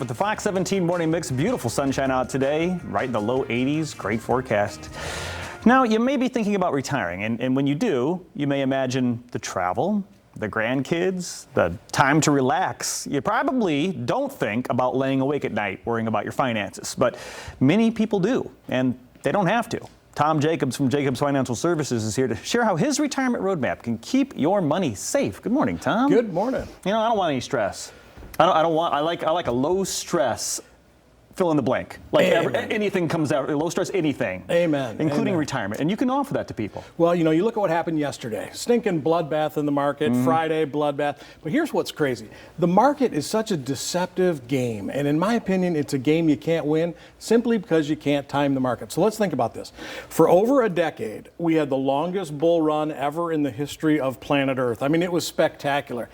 with the Fox 17 Morning Mix. Beautiful sunshine out today, right in the low 80s. Great forecast. Now, you may be thinking about retiring, and when you do, you may imagine the travel, the grandkids, the time to relax. You probably don't think about laying awake at night worrying about your finances, but many people do, and they don't have to. Tom Jacobs from Jacobs Financial Services is here to share how his retirement roadmap can keep your money safe. Good morning, Tom. Good morning. You know, I don't want any stress. I like a low stress. Fill in the blank. Like anything comes out, low stress, anything. Amen. Including Amen. retirement. And you can offer that to people. Well, you know, you look at what happened yesterday. Stinking bloodbath in the market, Friday, bloodbath. But here's what's crazy. The market is such a deceptive game. And in my opinion, it's a game you can't win simply because you can't time the market. So let's think about this. For over a decade, we had the longest bull run ever in the history of planet Earth. I mean, it was spectacular.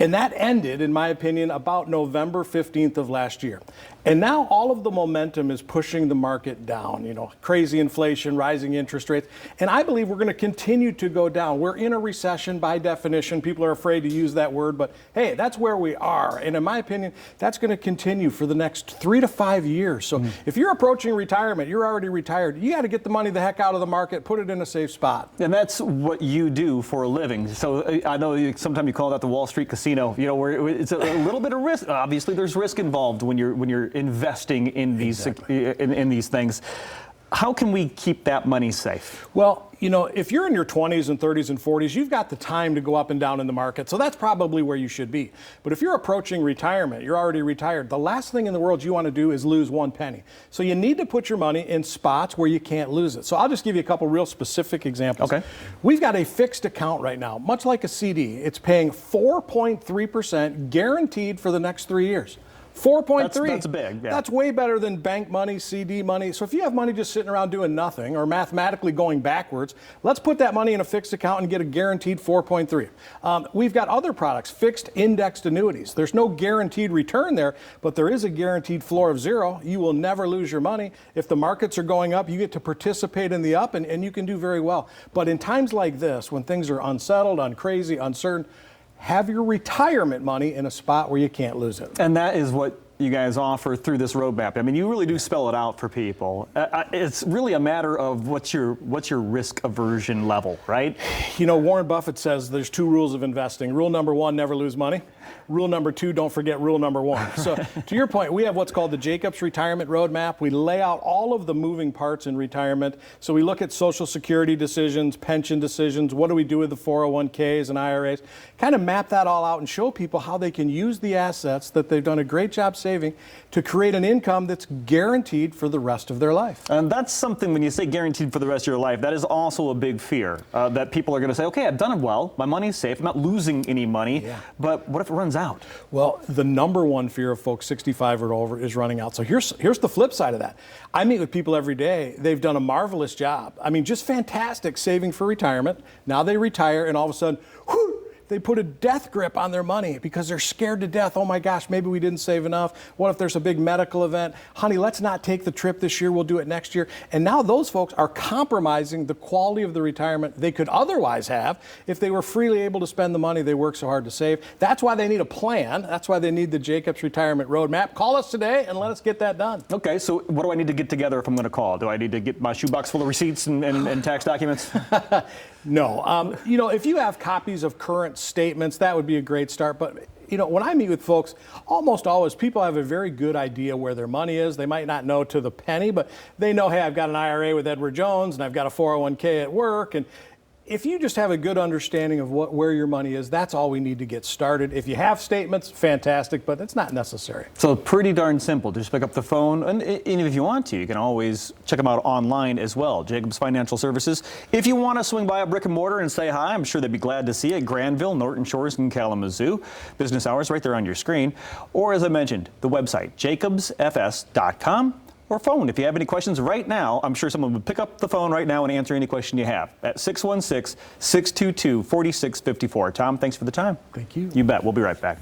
And that ended, in my opinion, about November 15th of last year. And now all of the momentum is pushing the market down, you know, crazy inflation, rising interest rates. And I believe we're going to continue to go down. We're in a recession by definition. People are afraid to use that word, but hey, that's where we are. And in my opinion, that's going to continue for the next 3 to 5 years. So if you're approaching retirement, you're already retired, you got to get the money the heck out of the market, put it in a safe spot. And that's what you do for a living. So I know sometimes you call that the Wall Street casino, you know, where it's a little bit of risk. Obviously, there's risk involved when you're investing in these in these things. How can we keep that money safe? Well, you know, if you're in your 20s and 30s and 40s, you've got the time to go up and down in the market. So that's probably where you should be. But if you're approaching retirement, you're already retired, the last thing in the world you want to do is lose one penny. So you need to put your money in spots where you can't lose it. So I'll just give you a couple real specific examples. Okay. We've got a fixed account right now, much like a CD. It's paying 4.3% guaranteed for the next 3 years. 4.3. That's big. Yeah. That's way better than bank money, CD money. So if you have money just sitting around doing nothing or mathematically going backwards, let's put that money in a fixed account and get a guaranteed 4.3. We've got other products, fixed indexed annuities. There's no guaranteed return there, but there is a guaranteed floor of 0. You will never lose your money. If the markets are going up, you get to participate in the up, and you can do very well. But in times like this, when things are unsettled, uncrazy, uncertain, have your retirement money in a spot where you can't lose it. And that is what you guys offer through this roadmap. I mean, you really do spell it out for people. It's really a matter of what's your risk aversion level, right? You know, Warren Buffett says there's 2 rules of investing. Rule number 1, never lose money. Rule number 2, don't forget rule number 1. So to your point, we have what's called the Jacobs Retirement Roadmap. We lay out all of the moving parts in retirement. So we look at Social Security decisions, pension decisions, what do we do with the 401ks and IRAs, kind of map that all out and show people how they can use the assets that they've done a great job saving to create an income that's guaranteed for the rest of their life. And that's something, when you say guaranteed for the rest of your life, that is also a big fear, that people are going to say, okay, I've done it well, my money's safe, I'm not losing any money, but what if it runs out? Well, the number one fear of folks 65 or over is running out. So here's the flip side of that. I meet with people every day. They've done a marvelous job. I mean, just fantastic saving for retirement. Now they retire, and all of a sudden, whoo, they put a death grip on their money because they're scared to death. Oh my gosh, maybe we didn't save enough. What if there's a big medical event? Honey, let's not take the trip this year. We'll do it next year. And now those folks are compromising the quality of the retirement they could otherwise have if they were freely able to spend the money they worked so hard to save. That's why they need a plan. That's why they need the Jacobs Retirement Roadmap. Call us today and let us get that done. Okay, so what do I need to get together if I'm going to call? Do I need to get my shoebox full of receipts and tax documents? No. You know, if you have copies of current statements, that would be a great start. But, you know, when I meet with folks, almost always people have a very good idea where their money is. They might not know to the penny, but they know, hey, I've got an IRA with Edward Jones and I've got a 401k at work. And if you just have a good understanding of where your money is, that's all we need to get started. If you have statements, fantastic, but it's not necessary. So pretty darn simple. Just pick up the phone, and if you want to, you can always check them out online as well. Jacobs Financial Services. If you want to swing by a brick and mortar and say hi, I'm sure they'd be glad to see you at Granville, Norton Shores, and Kalamazoo. Business hours right there on your screen. Or as I mentioned, the website, jacobsfs.com. Or phone. If you have any questions right now, I'm sure someone would pick up the phone right now and answer any question you have at 616-622-4654. Tom, thanks for the time. Thank you. You bet. We'll be right back.